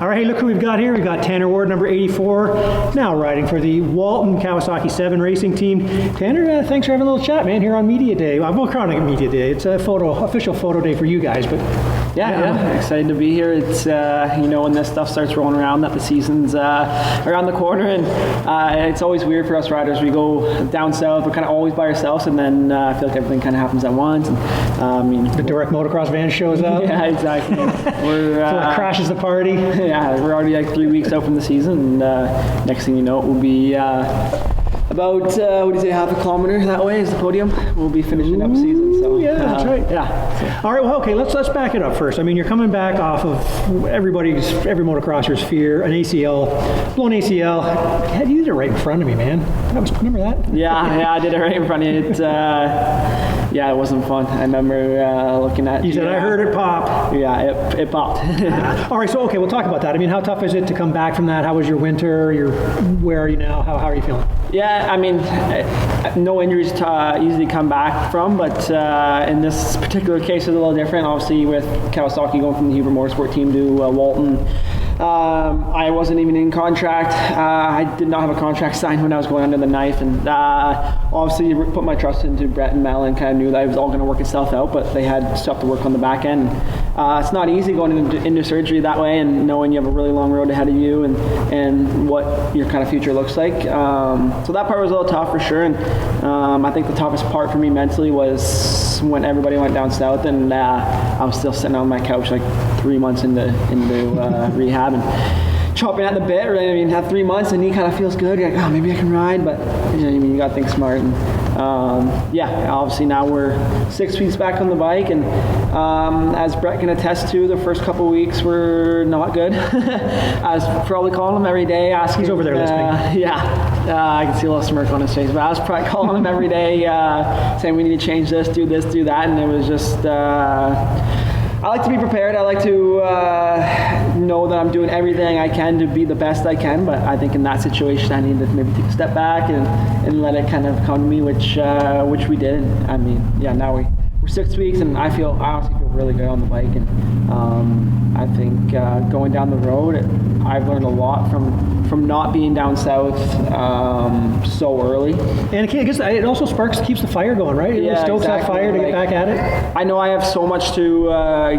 All right, look who we've got here. We've got Tanner Ward, number 84, now riding for the Walton Kawasaki Seven racing team. Tanner, thanks for having a little chat, man, here on Media Day. Well, Chronic Media Day. It's a official photo day for you guys, but yeah, excited to be here. It's when this stuff starts rolling around, that the season's around the corner, and it's always weird for us riders. We go down south, we're kind of always by ourselves, and then I feel like everything kind of happens at once. And, the direct motocross van shows up. Yeah, exactly. We're so it crashes the party. Yeah, we're already like 3 weeks out from the season, and next thing you know, it will be about half a kilometer that way is the podium. We'll be finishing up season. So yeah, that's right. Yeah. All right. Well, okay. Let's back it up first. I mean, you're coming back off of every motocrosser's fear, an ACL, blown ACL. You did it right in front of me, man. Remember that? Yeah, I did it right in front of you. Yeah, it wasn't fun. I remember looking at. You said I heard it pop. Yeah, it popped. All right. So okay, we'll talk about that. I mean, how tough is it to come back from that? How was your winter? Where are you now? How are you feeling? Yeah, I mean, no injuries to easily come back from, but in this particular case, it's a little different. Obviously, with Kawasaki going from the Huber Motorsport team to Walton, I wasn't even in contract. I did not have a contract signed when I was going under the knife, and obviously put my trust into Brett and Mel and kind of knew that it was all going to work itself out, but they had stuff to work on the back end. It's not easy going into surgery that way and knowing you have a really long road ahead of you and what your kind of future looks like. So that part was a little tough for sure, and I think the toughest part for me mentally was when everybody went down south and I was still sitting on my couch like 3 months into rehab and chopping at the bit, right? I mean, had 3 months and he kind of feels good. You're like, oh, maybe I can ride, but you got to think smart. And obviously now we're 6 weeks back on the bike, and as Brett can attest to, the first couple weeks were not good. I was probably calling him every day, asking. He's over there listening. I can see a little smirk on his face, but I was probably calling him every day, saying we need to change this, do that, and it was just. I like to be prepared. I like to know that I'm doing everything I can to be the best I can, but I think in that situation I need to maybe take a step back and let it kind of come to me, which we did. And I mean, now we're 6 weeks, and I honestly feel really good on the bike, and I think going down the road, I've learned a lot from not being down south so early. And it also keeps the fire going, right? It stokes that fire to get back at it. I know I have so much to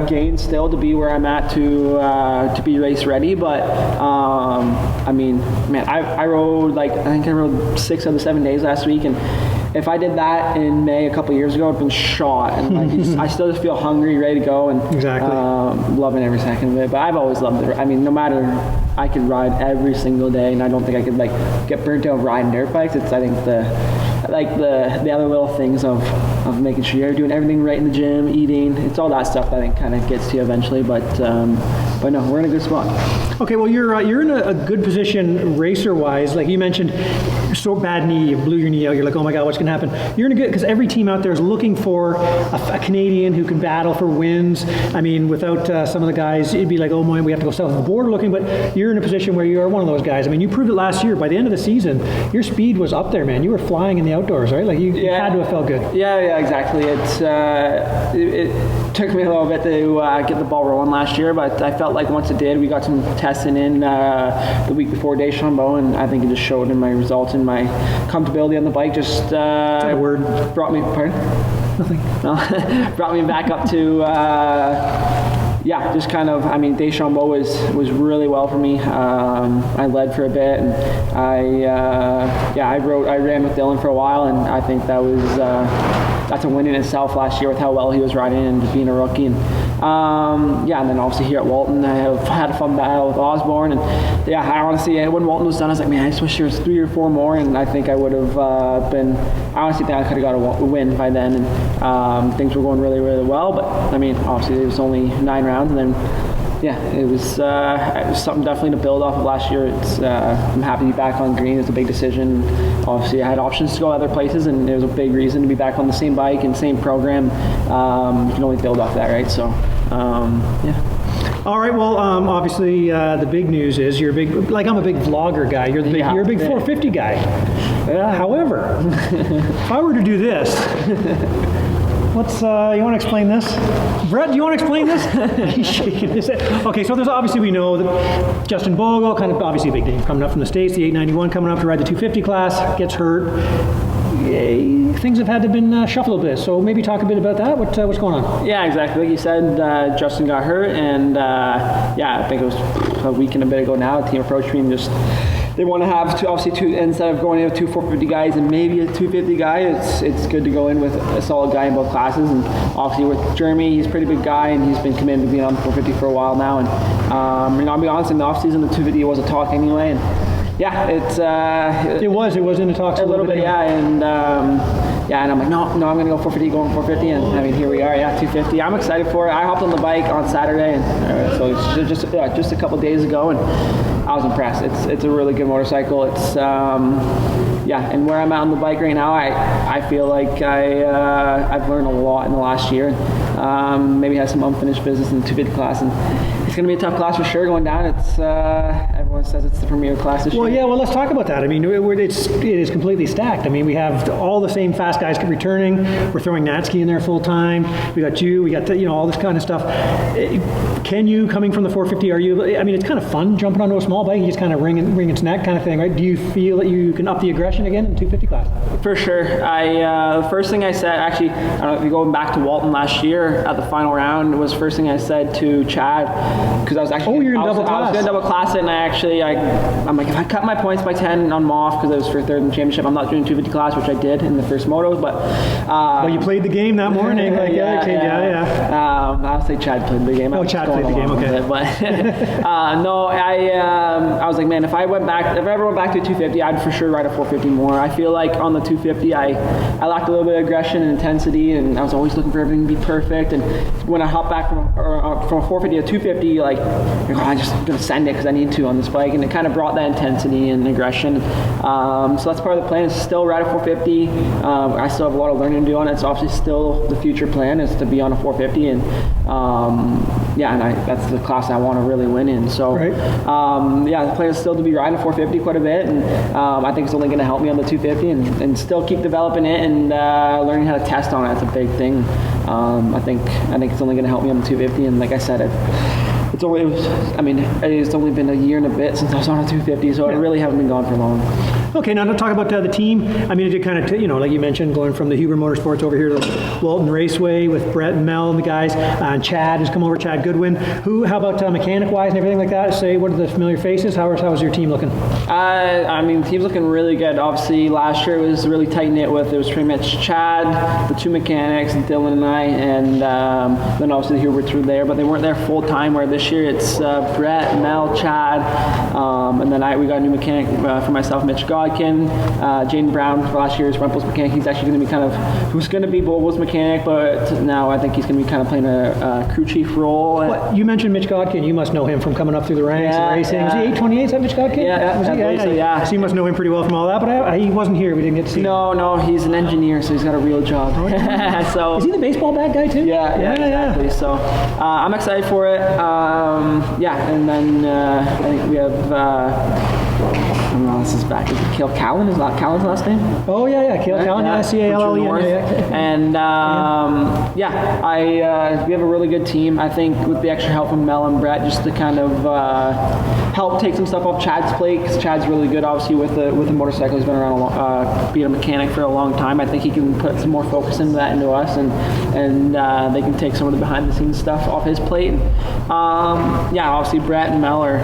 gain still to be where I'm at to be race ready, but I mean, man, I rode I think I rode 6 of the 7 days last week, and if I did that in May a couple years ago, I'd been shot, and I still just feel hungry, ready to go, and exactly loving every second of it. But I've always loved it. I mean, no matter, I could ride every single day, and I don't think I could get burnt out riding dirt bikes. It's, I think, the other little things of making sure you're doing everything right in the gym, eating. It's all that stuff that I think kind of gets to you eventually. But no, we're in a good spot. Okay, well you're in a good position racer-wise. Like you mentioned, so bad knee, you blew your knee out. You're like, oh my God, what's going to happen? You're in a good, because every team out there is looking for a Canadian who can battle for wins. I mean, without some of the guys, it'd be like, oh my, we have to go south of the border looking. But you're in a position where you are one of those guys. I mean, you proved it last year. By the end of the season, your speed was up there, man. You were flying in the outdoors, right? Like you had to have felt good. Yeah, exactly. It took me a little bit to get the ball rolling last year, but I felt like once it did, we got some testing in the week before Deschambault, and I think it just showed in my results and my comfortability on the bike. Just brought me. Pardon? Nothing. Brought me back up to. Just kind of, I mean, Deschambault was really well for me. I led for a bit, and I ran with Dylan for a while, and I think that's a win in itself last year with how well he was riding and being a rookie. And and then obviously here at Walton, I have had a fun battle with Osborne, and I honestly, when Walton was done, I was like, man, I just wish there was 3 or 4 more, and I think I would have I honestly think I could have got a win by then, and things were going really, really well, but I mean, obviously it was only 9 rounds, and then it was something definitely to build off of last year. I'm happy to be back on green. It's a big decision. Obviously, I had options to go other places, and it was a big reason to be back on the same bike and same program. You can only build off that, right? So, All right. Well, obviously, the big news is you're a big. Like I'm a big vlogger guy. You're a big 450 guy. However, if I were to do this. What's you want to explain this? Brett, do you want to explain this? He's shaking his head. Okay, so there's obviously, we know that Justin Bogle, kind of obviously a big name coming up from the States, the 891 coming up to ride the 250 class, gets hurt. Things have had to been shuffled a bit, so maybe talk a bit about that. What's going on? Yeah, exactly. Like you said, Justin got hurt, and I think it was a week and a bit ago now. The team approached me and just they want to have two instead of going in with 2 450 guys and maybe a 250 guy. It's good to go in with a solid guy in both classes, and obviously with Jeremy, he's a pretty big guy and he's been committed to being on 450 for a while now. And I'll be honest, in the off season, the 250 was a talk anyway, and yeah, it was in the talks a little bit, anyway. and I'm like, no, I'm going to go 450, going 450, and I mean, here we are, 250. I'm excited for it. I hopped on the bike on Saturday, and so it's just a couple days ago, and I was impressed. It's a really good motorcycle. It's and where I'm at on the bike right now, I feel like I've learned a lot in the last year. Maybe have some unfinished business in the 250 class, and it's going to be a tough class for sure going down. It's everyone says it's the premier class this year. Well, let's talk about that. I mean, it is completely stacked. I mean, we have all the same fast guys returning. We're throwing Natsky in there full time. We got you. We got all this kind of stuff. Can you, coming from the 450, I mean, it's kind of fun jumping onto a small bike. You just kind of wring its neck kind of thing, right? Do you feel that you can up the aggression again in the 250 class? For sure. The first thing I said, actually, I don't know if you're going back to Walton last year at the final round, was the first thing I said to Chad, because I was actually you're in double class. I was going to double class it, and I'm like, if I cut my points by 10 on Moff, because it was for third in the championship, I'm not doing 250 class, which I did in the first moto, but well, you played the game that morning, like the other kid, I'll say Chad played the game. Chad played the game, okay. But no, I was like, man, if I ever went back to 250, I'd for sure ride a 450 more. I feel like on the 250, I lacked a little bit of aggression and intensity, and I was always looking for everything to be perfect. And when I hop back from a 450 to 250, like, I'm just gonna send it because I need to on this bike, and it kind of brought that intensity and aggression. So that's part of the plan, is still ride a 450. I still have a lot of learning to do on it. It's obviously still the future plan is to be on a 450, and that's the class I want to really win in. So right. The plan is still to be riding a 450 quite a bit, and I think it's only going to help me on the 250 and still keep developing it and learning how to test on it. It's a big thing. I think it's only going to help me on the 250, and like I said, it's only been a year and a bit since I was on a 250, so I really haven't been gone for long. Okay, now to talk about the team. I mean, it did kind of, like you mentioned, going from the Huber Motorsports over here to the Walton Raceway with Brett and Mel and the guys. And Chad has come over, Chad Goodwin. How about mechanic-wise and everything like that? What are the familiar faces? How's your team looking? The team's looking really good. Obviously, last year it was really tight-knit it was pretty much Chad, the 2 mechanics, Dylan and I, and then obviously the Huberts were there, but they weren't there full-time, where this year it's Brett, Mel, Chad, and then we got a new mechanic for myself, Mitch Godkin, Jaden Brown for last year's Rumpel's mechanic. He's actually going to be he was going to be Volvo's mechanic, but now I think he's going to be kind of playing a crew chief role. You mentioned Mitch Godkin. You must know him from coming up through the ranks and racing. Was he 828? Is that Mitch Godkin? Yeah. So you must know him pretty well from all that, but he wasn't here. We didn't get to see him. No, he's an engineer, so he's got a real job. So is he the baseball bat guy too? Yeah, exactly. So I'm excited for it. And then I think we have. This is back. Is it Cale Callan? Is that Callan's last name? Oh yeah, Cale Callan, C-A-L-L-E-N. And we have a really good team. I think with the extra help from Mel and Brett, just to kind of help take some stuff off Chad's plate, because Chad's really good, obviously, with the motorcycle. He's been around being a mechanic for a long time. I think he can put some more focus into us, and they can take some of the behind-the-scenes stuff off his plate. Obviously Brett and Mel are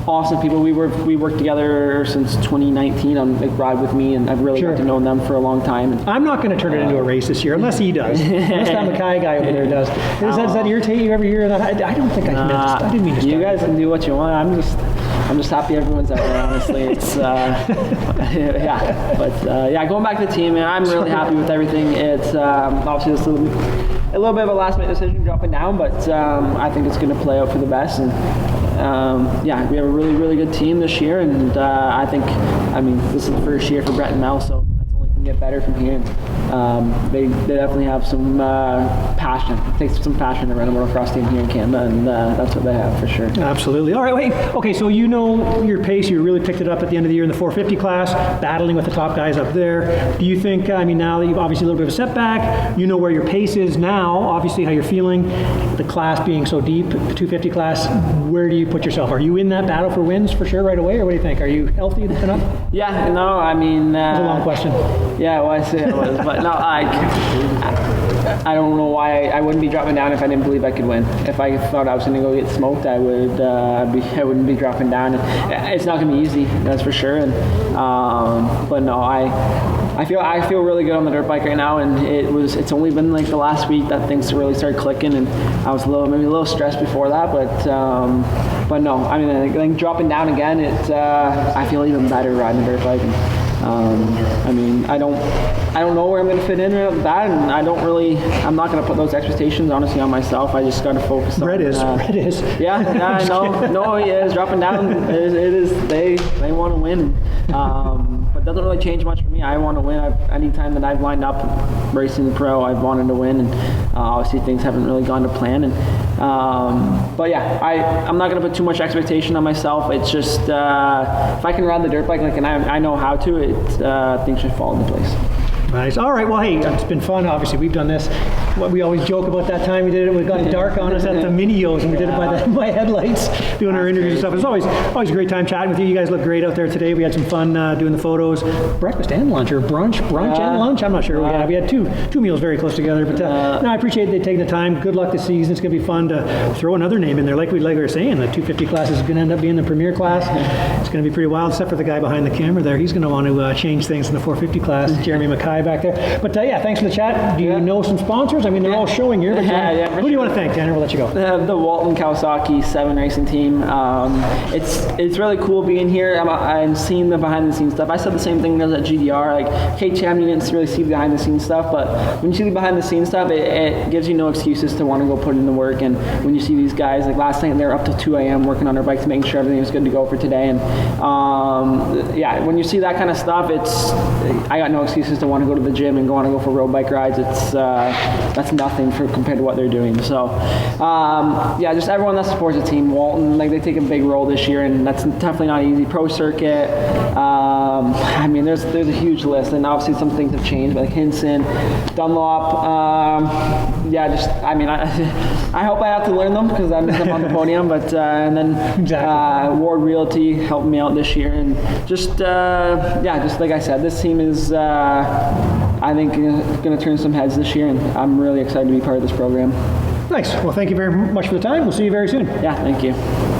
awesome people. We worked together since 2019 on Big Ride with me, and I've really got to know them for a long time. And I'm not going to turn it into a race this year, unless he does. Unless that Mackay guy over there does. Does that irritate you every year? I don't think I didn't mean to start. You guys can do what you want. I'm just happy everyone's out there, honestly. It's going back to the team, and I'm really happy with everything. It's obviously it's a little bit of a last-minute decision dropping down, but I think it's going to play out for the best. And we have a really, really good team this year, and I think this is the first year for Brett and Mel, so it's only going to get better from here. they definitely have some passion. It takes some passion to run a motocross team here in Canada, and that's what they have for sure. Absolutely. All right, wait. Okay, so you know your pace. You really picked it up at the end of the year in the 450 class, battling with the top guys up there. Do you think, now that you've obviously a little bit of a setback, you know where your pace is now, obviously how you're feeling, the class being so deep, the 250 class, where do you put yourself? Are you in that battle for wins for sure right away, or what do you think? Are you healthy enough? Yeah, no, I mean... That's a long question. Yeah, well, I say it was, but no, I don't know why I wouldn't be dropping down if I didn't believe I could win. If I thought I was going to go get smoked, I wouldn't be dropping down. It's not going to be easy, that's for sure. And but no, I feel really good on the dirt bike right now, and it's only been like the last week that things really started clicking, and I was maybe a little stressed before that, but no, I mean, like dropping down again, I feel even better riding a dirt bike. I mean, I don't know where I'm going to fit in with that, and I'm not going to put those expectations honestly on myself. I just got to focus on. Brett is. Yeah, I know. No, he is dropping down. It is. They want to win. But it doesn't really change much for me. I want to win. Anytime that I've lined up racing the pro, I've wanted to win, and obviously things haven't really gone to plan. And but yeah, I'm not going to put too much expectation on myself. It's just if I can ride the dirt bike, and I know how to, things should fall into place. Nice. All right. Well, hey, it's been fun. Obviously, we've done this. We always joke about that time we did it. It got dark on us at the Minios, and we did it by headlights, doing our interviews and stuff. It's always a great time chatting with you. You guys look great out there today. We had some fun doing the photos, breakfast and lunch, or brunch and lunch. I'm not sure. We had two meals very close together. But no, I appreciate they taking the time. Good luck this season. It's going to be fun to throw another name in there, like we were saying. The 250 class is going to end up being the premier class. It's going to be pretty wild, except for the guy behind the camera there. He's going to want to change things in the 450 class. Jeremy Mackay back there. But yeah, thanks for the chat. Do you know some sponsors? I mean, they're all showing here. But who do you want to thank, Tanner? We'll let you go. The Walton Kawasaki Seven racing team. It's really cool being here. I'm seeing the behind the scenes stuff. I said the same thing as at GDR. Like KTM, you didn't really see the behind the scenes stuff, but when you see the behind the scenes stuff, it gives you no excuses to want to go put in the work. And when you see these guys, like last night, they were up till 2 a.m. working on their bikes, making sure everything was good to go for today. And yeah, when you see that kind of stuff, I got no excuses to want to go to the gym and want to go for road bike rides. That's nothing compared to what they're doing. So yeah, just everyone that supports the team. Walton, like they take a big role this year, and that's definitely not easy. Pro circuit. I mean, there's a huge list, and obviously some things have changed, like Hinson, Dunlop. Yeah, I hope I have to learn them because I'm on the podium. But and then exactly. Ward Realty helped me out this year, and just like I said, this team is. I think going to turn some heads this year, and I'm really excited to be part of this program. Nice. Well, thank you very much for the time. We'll see you very soon. Yeah, thank you.